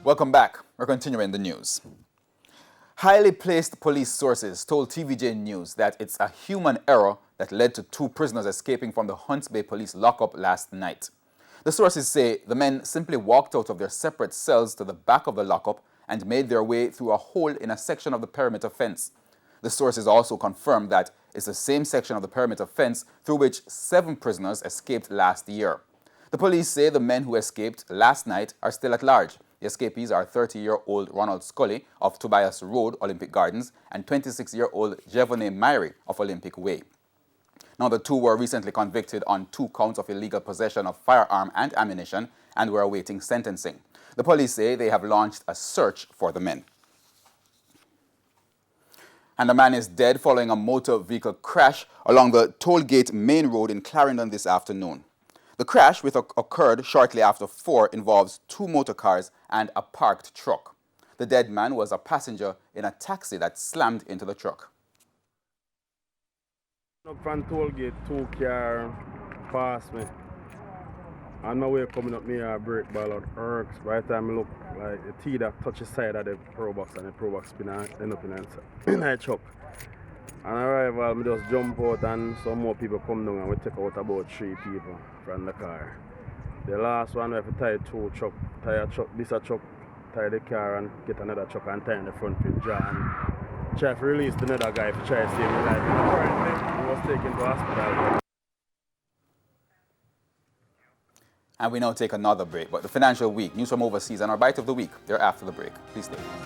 Welcome back. We're continuing the news. Highly placed police sources told TVJ News that it's a human error that led to 2 prisoners escaping from the Hunts Bay police lockup last night. The sources say the men simply walked out of their separate cells to the back of the lockup and made their way through a hole in a section of the perimeter fence. The sources also confirmed that it's the same section of the perimeter fence through which 7 prisoners escaped last year. The police say the men who escaped last night are still at large. The escapees are 30-year-old Ronald Scully of Tobias Road, Olympic Gardens, and 26-year-old Jevone Myrie of Olympic Way. Now, the 2 were recently convicted on 2 counts of illegal possession of firearm and ammunition and were awaiting sentencing. The police say they have launched a search for the men. And a man is dead following a motor vehicle crash along the Tollgate Main Road in Clarendon this afternoon. The crash, which occurred shortly after 4, involves 2 motor cars and a parked truck. The dead man was a passenger in a taxi that slammed into the truck. From Tollgate, 2 cars passed me. On my way coming up, me a brake ball out irks. By the time I look, like the T that touch the side of the pro box and the pro box spin and end up in a truck. On arrival, I just jump out and some more people come down and we take out about 3 people from the car. The last one we have to tie 2 truck, tie a truck, this a truck, tie the car and get another truck and tie in the front with jaw and try to release the other guy to try to save his life. And apparently he was taken to hospital. And we now take another break. But the financial week, news from overseas, and our bite of the week, they're after the break. Please stay.